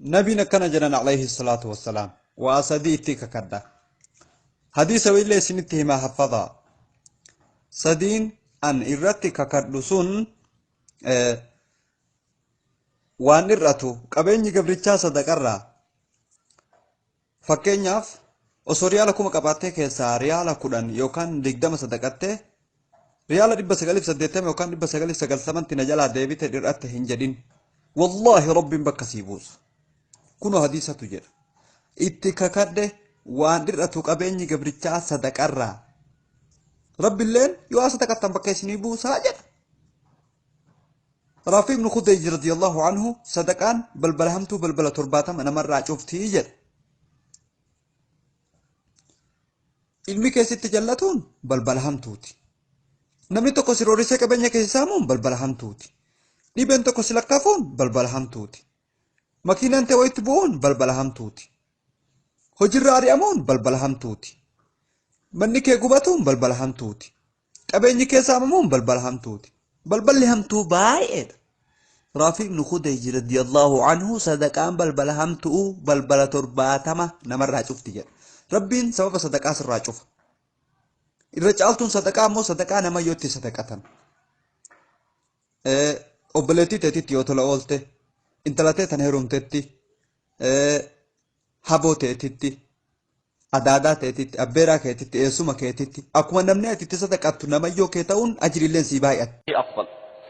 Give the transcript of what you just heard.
نبينا كان جنان عليه الصلاة والسلام وأصديتك كدا حديث ويلي سنته ما حفظا سدين أن إرتك كردسون وان إرتو قبيني قبرتشا صدقرا فكينياف osoo riyaala kuma qabaatee keessaa riyaala 10 yookaan 20 sadaqattee riyaala 980 yookaan 990 na jalaa deebite dhir'atte hin jedhin wallaahi rabbiin bakka sii buusa kunoo hadiisatu jedha itti kakadde waan dhir'atu qabeenyi gabrichaa sadaqarraa rabbiilleen yoo sadaqattan bakka isinii buusaa jedha رافي بن خديج رضي الله عنه صدقان بلبلهمتو بلبل ترباتم أنا مرة شفتي جد ilmi keessatti jallatuun balbala hamtuuti. Namni tokko si roorisee qabeenya keessa saamuun balbala hamtuuti. Dhibeen tokko si lakkaafuun balbala hamtuuti. Makiinaan ta'e wayitti bu'uun balbala hamtuuti. Hojiirra ari'amuun balbala hamtuuti. Manni kee gubatuun balbala hamtuuti. Qabeenyi kee saamamuun balbala hamtuuti. Balballi hamtuu baay'eedha. Raafi ibn Khudayj radiyallahu anhu sadaqaan balbala hamtuu balbala 70 namarraa cufti jedha. Rabbiin sababa sadaqaa sirraa cufa. Irra caaltuun sadaqaa immoo sadaqaa nama yoo itti sadaqatan. Obboleettii teetitti yoo tola oolte, intala teetan heerumtetti, haboo teetitti, adaadaa teetitti, abbeeraa keetitti, eessuma keetitti, akkuma namni ati itti sadaqattu nama yoo kee ta'uun ajiriilleen sii baay'ata.